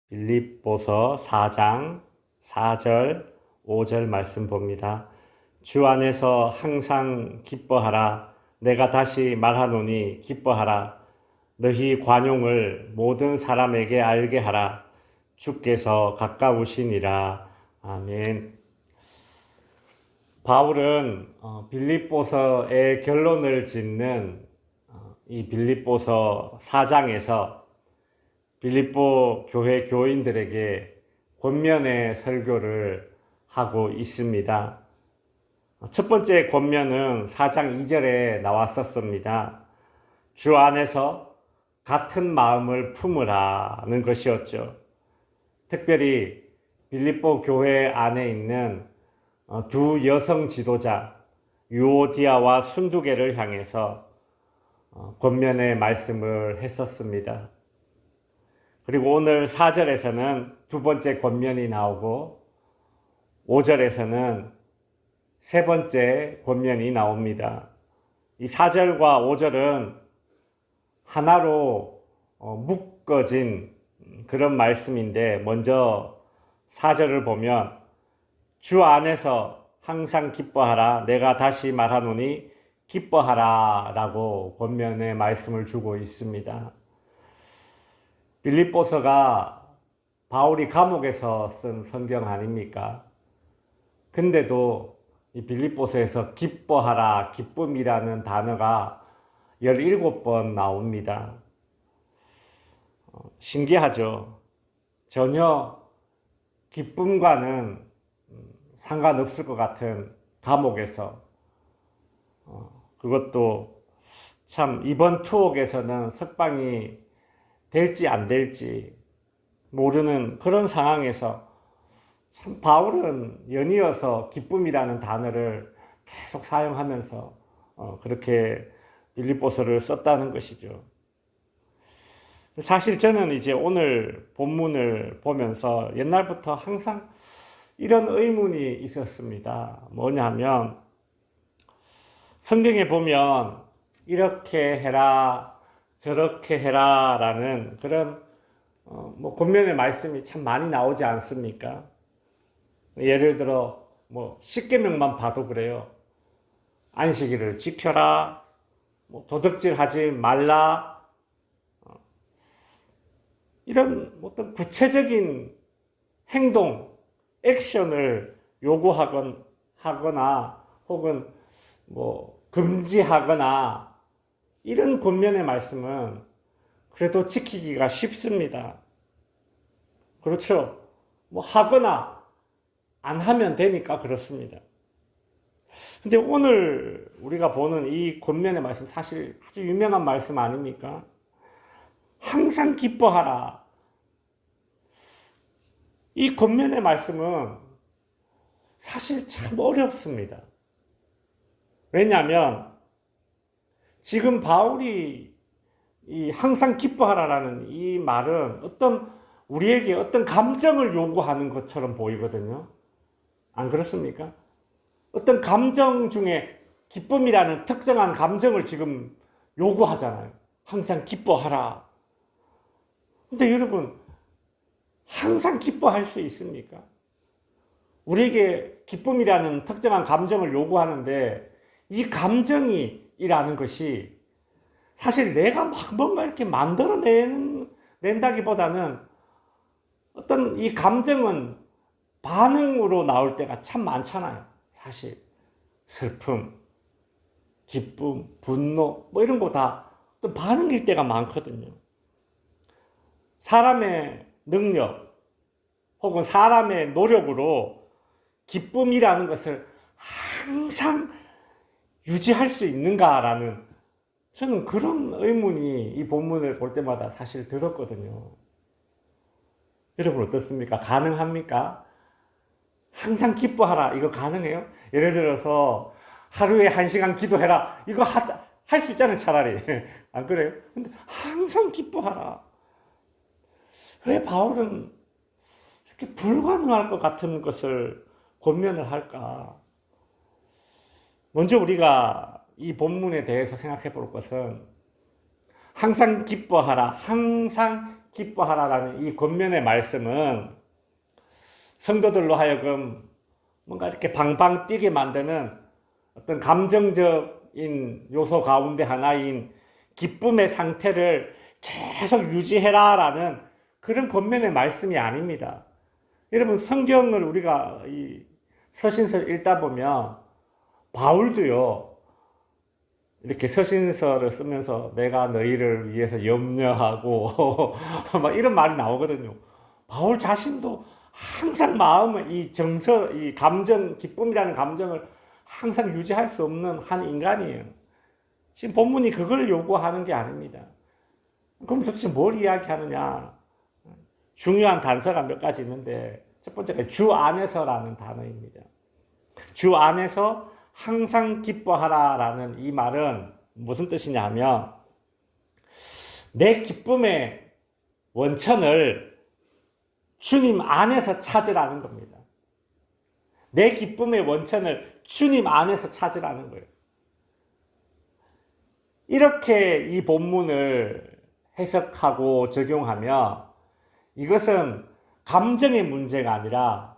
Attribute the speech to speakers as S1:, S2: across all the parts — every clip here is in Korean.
S1: 빌립보서 4장 4절 5절 말씀 봅니다. 주 안에서 항상 기뻐하라. 내가 다시 말하노니 기뻐하라. 너희 관용을 모든 사람에게 알게 하라. 주께서 가까우시니라. 아멘. 바울은 빌립보서의 결론을 짓는 이 빌립보서 4장에서 빌립보 교회 교인들에게 권면의 설교를 하고 있습니다. 첫 번째 권면은 4장 2절에 나왔었습니다. 주 안에서 같은 마음을 품으라는 것이었죠. 특별히 빌립보 교회 안에 있는 두 여성 지도자 유오디아와 순두계를 향해서 권면의 말씀을 했었습니다. 그리고 오늘 4절에서는 두 번째 권면이 나오고 5절에서는 세 번째 권면이 나옵니다. 이 4절과 5절은 하나로 묶어진 그런 말씀인데, 먼저 4절을 보면 주 안에서 항상 기뻐하라. 내가 다시 말하노니 기뻐하라 라고 권면의 말씀을 주고 있습니다. 빌립보서가 바울이 감옥에서 쓴 성경 아닙니까? 근데도 이 빌립보서에서 기뻐하라, 기쁨이라는 단어가 17번 나옵니다. 신기하죠? 전혀 기쁨과는 상관없을 것 같은 감옥에서, 그것도 참 이번 투옥에서는 석방이 될지 안 될지 모르는 그런 상황에서 참 바울은 연이어서 기쁨이라는 단어를 계속 사용하면서 그렇게 빌립보서를 썼다는 것이죠. 사실 저는 이제 오늘 본문을 보면서 옛날부터 항상 이런 의문이 있었습니다. 뭐냐면 성경에 보면 이렇게 해라 저렇게 해라 라는 그런 권면의 말씀이 참 많이 나오지 않습니까? 예를 들어 십계명만 봐도 그래요. 안식일을 지켜라, 도둑질하지 말라, 이런 어떤 구체적인 행동, 액션을 요구하거나 혹은 금지하거나 이런 권면의 말씀은 그래도 지키기가 쉽습니다. 그렇죠? 하거나 안 하면 되니까 그렇습니다. 근데 오늘 우리가 보는 이 권면의 말씀, 사실 아주 유명한 말씀 아닙니까? 항상 기뻐하라. 이 권면의 말씀은 사실 참 어렵습니다. 왜냐하면 지금 바울이 이 항상 기뻐하라라는 이 말은 우리에게 어떤 감정을 요구하는 것처럼 보이거든요. 안 그렇습니까? 어떤 감정 중에 기쁨이라는 특정한 감정을 지금 요구하잖아요. 항상 기뻐하라. 근데 여러분, 항상 기뻐할 수 있습니까? 우리에게 기쁨이라는 특정한 감정을 요구하는데 이 감정이라는 것이 사실 내가 뭔가 이렇게 낸다기보다는 어떤 이 감정은 반응으로 나올 때가 참 많잖아요. 사실 슬픔, 기쁨, 분노 이런 거 다 어떤 반응일 때가 많거든요. 사람의 능력 혹은 사람의 노력으로 기쁨이라는 것을 항상 유지할 수 있는가라는, 저는 그런 의문이 이 본문을 볼 때마다 사실 들었거든요. 여러분 어떻습니까? 가능합니까? 항상 기뻐하라. 이거 가능해요? 예를 들어서 하루에 1시간 기도해라. 이거 할 수 있잖아요, 차라리. 안 그래요? 근데 항상 기뻐하라. 왜 바울은 이렇게 불가능할 것 같은 것을 권면을 할까? 먼저 우리가 이 본문에 대해서 생각해 볼 것은 항상 기뻐하라, 항상 기뻐하라라는 이 권면의 말씀은 성도들로 하여금 뭔가 이렇게 방방 뛰게 만드는 어떤 감정적인 요소 가운데 하나인 기쁨의 상태를 계속 유지해라라는 그런 권면의 말씀이 아닙니다. 여러분, 성경을 우리가 이 서신서를 읽다 보면 바울도요, 이렇게 서신서를 쓰면서 내가 너희를 위해서 염려하고 막 이런 말이 나오거든요. 바울 자신도 항상 마음을 이 감정, 기쁨이라는 감정을 항상 유지할 수 없는 한 인간이에요. 지금 본문이 그걸 요구하는 게 아닙니다. 그럼 도대체 뭘 이야기하느냐? 중요한 단서가 몇 가지 있는데, 첫 번째가 주 안에서라는 단어입니다. 주 안에서 항상 기뻐하라라는 이 말은 무슨 뜻이냐 하면, 내 기쁨의 원천을 주님 안에서 찾으라는 겁니다. 내 기쁨의 원천을 주님 안에서 찾으라는 거예요. 이렇게 이 본문을 해석하고 적용하면 이것은 감정의 문제가 아니라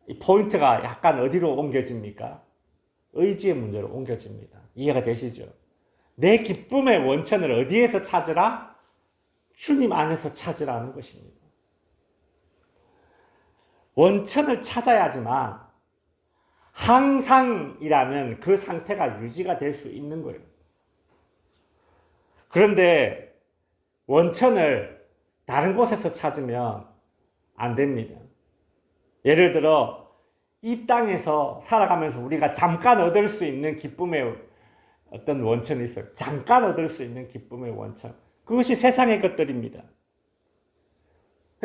S1: 이 포인트가 약간 어디로 옮겨집니까? 의지의 문제로 옮겨집니다. 이해가 되시죠? 내 기쁨의 원천을 어디에서 찾으라? 주님 안에서 찾으라는 것입니다. 원천을 찾아야지만 항상이라는 그 상태가 유지가 될 수 있는 거예요. 그런데 원천을 다른 곳에서 찾으면 안 됩니다. 예를 들어 이 땅에서 살아가면서 우리가 잠깐 얻을 수 있는 기쁨의 어떤 원천이 있어요. 잠깐 얻을 수 있는 기쁨의 원천. 그것이 세상의 것들입니다.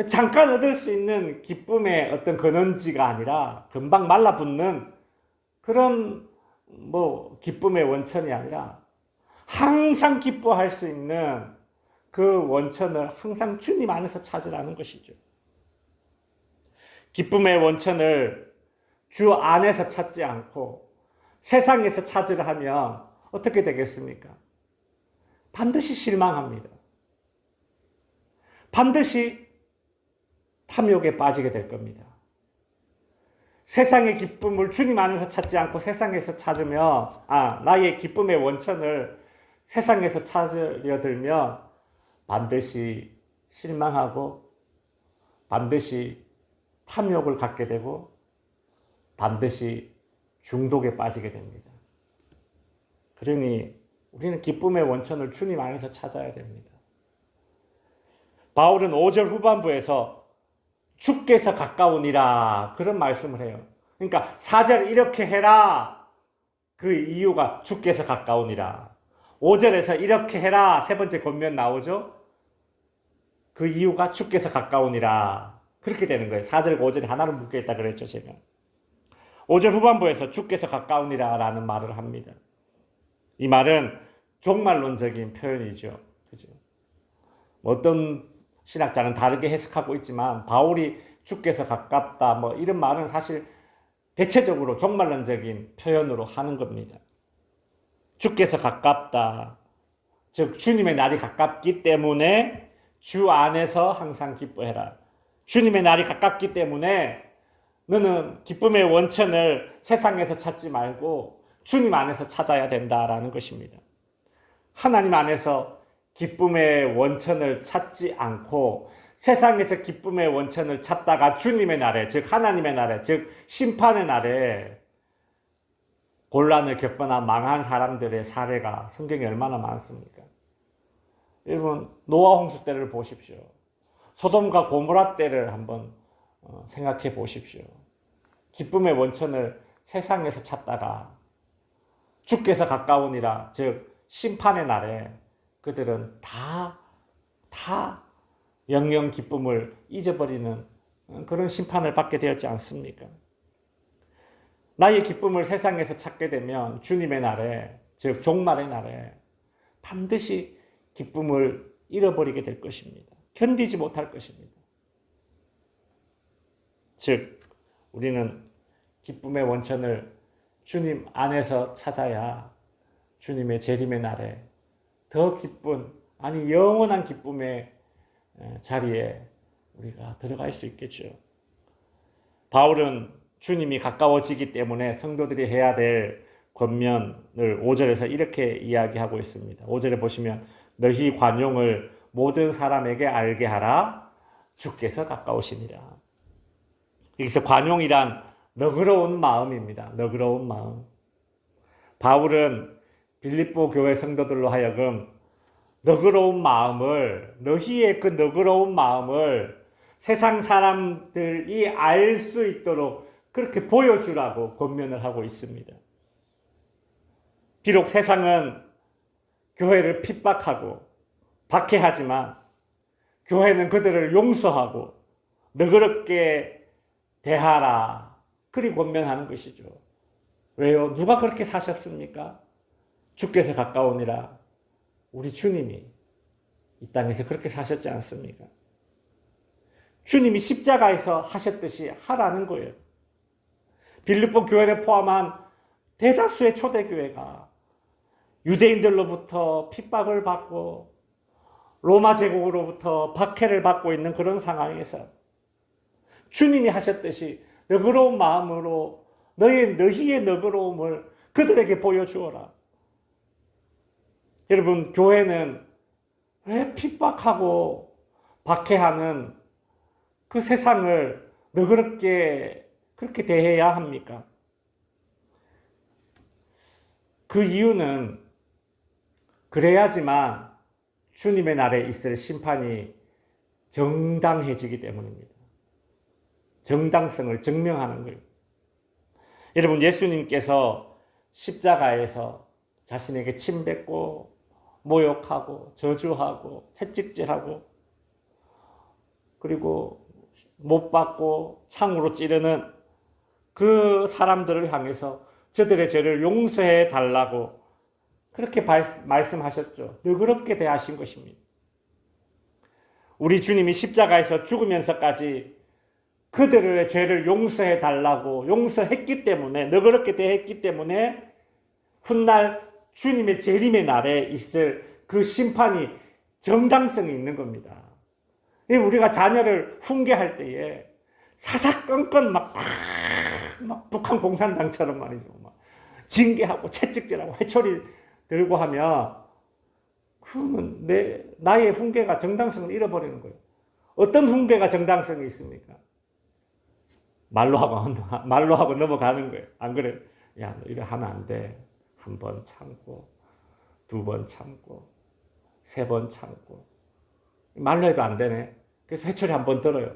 S1: 잠깐 얻을 수 있는 기쁨의 어떤 근원지가 아니라 금방 말라붙는 그런 기쁨의 원천이 아니라 항상 기뻐할 수 있는 그 원천을 항상 주님 안에서 찾으라는 것이죠. 기쁨의 원천을 주 안에서 찾지 않고 세상에서 찾으려 하면 어떻게 되겠습니까? 반드시 실망합니다. 반드시 탐욕에 빠지게 될 겁니다. 세상의 기쁨을 주님 안에서 찾지 않고 세상에서 찾으면, 나의 기쁨의 원천을 세상에서 찾으려 들면 반드시 실망하고 반드시 탐욕을 갖게 되고 반드시 중독에 빠지게 됩니다. 그러니 우리는 기쁨의 원천을 주님 안에서 찾아야 됩니다. 바울은 5절 후반부에서 주께서 가까우니라 그런 말씀을 해요. 그러니까 4절 이렇게 해라, 그 이유가 주께서 가까우니라. 5절에서 이렇게 해라, 세 번째 권면 나오죠. 그 이유가 주께서 가까우니라. 그렇게 되는 거예요. 4절과 5절이 하나로 묶여있다 그랬죠, 제가. 5절 후반부에서 주께서 가까우니라 라는 말을 합니다. 이 말은 종말론적인 표현이죠. 그죠? 어떤 신학자는 다르게 해석하고 있지만 바울이 주께서 가깝다 이런 말은 사실 대체적으로 종말론적인 표현으로 하는 겁니다. 주께서 가깝다. 즉 주님의 날이 가깝기 때문에 주 안에서 항상 기뻐해라. 주님의 날이 가깝기 때문에 너는 기쁨의 원천을 세상에서 찾지 말고 주님 안에서 찾아야 된다라는 것입니다. 하나님 안에서 기쁨의 원천을 찾지 않고 세상에서 기쁨의 원천을 찾다가 주님의 날에, 즉 하나님의 날에, 즉 심판의 날에 곤란을 겪거나 망한 사람들의 사례가 성경에 얼마나 많습니까? 여러분, 노아 홍수 때를 보십시오. 소돔과 고모라 때를 한번 생각해 보십시오. 기쁨의 원천을 세상에서 찾다가 주께서 가까우니라, 즉 심판의 날에 그들은 다 영영 기쁨을 잊어버리는 그런 심판을 받게 되었지 않습니까? 나의 기쁨을 세상에서 찾게 되면 주님의 날에, 즉 종말의 날에 반드시 기쁨을 잃어버리게 될 것입니다. 견디지 못할 것입니다. 즉 우리는 기쁨의 원천을 주님 안에서 찾아야 주님의 재림의 날에 더 기쁜, 영원한 기쁨의 자리에 우리가 들어갈 수 있겠죠. 바울은 주님이 가까워지기 때문에 성도들이 해야 될 권면을 5절에서 이렇게 이야기하고 있습니다. 5절에 보시면 너희 관용을 모든 사람에게 알게 하라. 주께서 가까우시니라. 여기서 관용이란 너그러운 마음입니다. 너그러운 마음. 바울은 빌립보 교회 성도들로 하여금 너그러운 마음을, 너희의 그 너그러운 마음을 세상 사람들이 알 수 있도록 그렇게 보여주라고 권면을 하고 있습니다. 비록 세상은 교회를 핍박하고 박해하지만 교회는 그들을 용서하고 너그럽게 대하라. 그리 권면하는 것이죠. 왜요? 누가 그렇게 사셨습니까? 주께서 가까우니라. 우리 주님이 이 땅에서 그렇게 사셨지 않습니까? 주님이 십자가에서 하셨듯이 하라는 거예요. 빌립보 교회를 포함한 대다수의 초대교회가 유대인들로부터 핍박을 받고 로마 제국으로부터 박해를 받고 있는 그런 상황에서 주님이 하셨듯이 너그러운 마음으로 너희의 너그러움을 그들에게 보여주어라. 여러분, 교회는 왜 핍박하고 박해하는 그 세상을 너그럽게 그렇게 대해야 합니까? 그 이유는 그래야지만 주님의 날에 있을 심판이 정당해지기 때문입니다. 정당성을 증명하는 거예요. 여러분, 예수님께서 십자가에서 자신에게 침뱉고 모욕하고 저주하고 채찍질하고 그리고 못 박고 창으로 찌르는 그 사람들을 향해서 저들의 죄를 용서해 달라고 그렇게 말씀하셨죠. 너그럽게 대하신 것입니다. 우리 주님이 십자가에서 죽으면서까지 그들의 죄를 용서해 달라고 용서했기 때문에, 너그럽게 대했기 때문에 훗날 주님의 재림의 날에 있을 그 심판이 정당성이 있는 겁니다. 우리가 자녀를 훈계할 때에 사사건건 막 북한 공산당처럼 말이죠. 막 징계하고 채찍질하고 회초리 들고 하면 그러면 나의 훈계가 정당성을 잃어버리는 거예요. 어떤 훈계가 정당성이 있습니까? 말로 하고 넘어가는 거예요. 안 그래? 야, 너 이래 하면 안 돼. 한 번 참고, 두 번 참고, 세 번 참고. 말로 해도 안 되네. 그래서 회초리 한 번 들어요.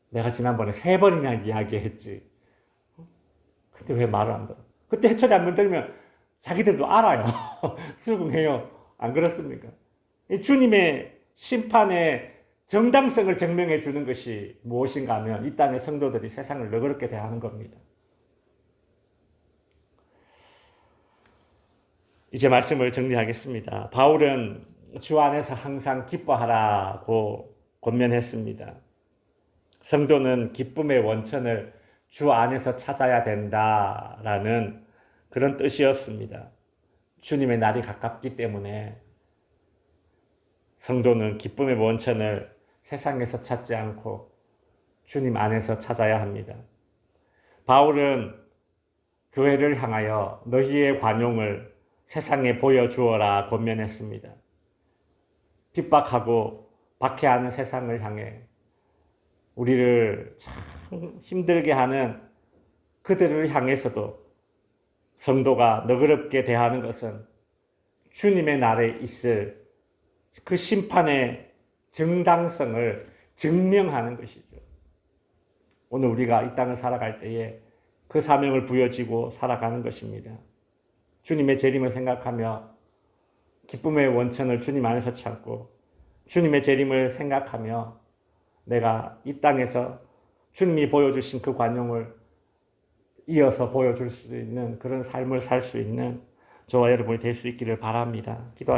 S1: 내가 지난번에 3번이나 이야기했지. 근데 왜 말을 안 들어? 그때 해철이 한 번 들면 자기들도 알아요. 수긍해요. 안 그렇습니까? 주님의 심판의 정당성을 증명해 주는 것이 무엇인가 하면 이 땅의 성도들이 세상을 너그럽게 대하는 겁니다. 이제 말씀을 정리하겠습니다. 바울은 주 안에서 항상 기뻐하라고 권면했습니다. 성도는 기쁨의 원천을 주 안에서 찾아야 된다라는 그런 뜻이었습니다. 주님의 날이 가깝기 때문에 성도는 기쁨의 원천을 세상에서 찾지 않고 주님 안에서 찾아야 합니다. 바울은 교회를 향하여 너희의 관용을 세상에 보여주어라 권면했습니다. 핍박하고 박해하는 세상을 향해 우리를 참 힘들게 하는 그들을 향해서도 성도가 너그럽게 대하는 것은 주님의 날에 있을 그 심판의 정당성을 증명하는 것이죠. 오늘 우리가 이 땅을 살아갈 때에 그 사명을 부여지고 살아가는 것입니다. 주님의 재림을 생각하며 기쁨의 원천을 주님 안에서 찾고 주님의 재림을 생각하며 내가 이 땅에서 주님이 보여주신 그 관용을 이어서 보여줄 수 있는 그런 삶을 살 수 있는 저와 여러분이 될 수 있기를 바랍니다. 기도하겠습니다.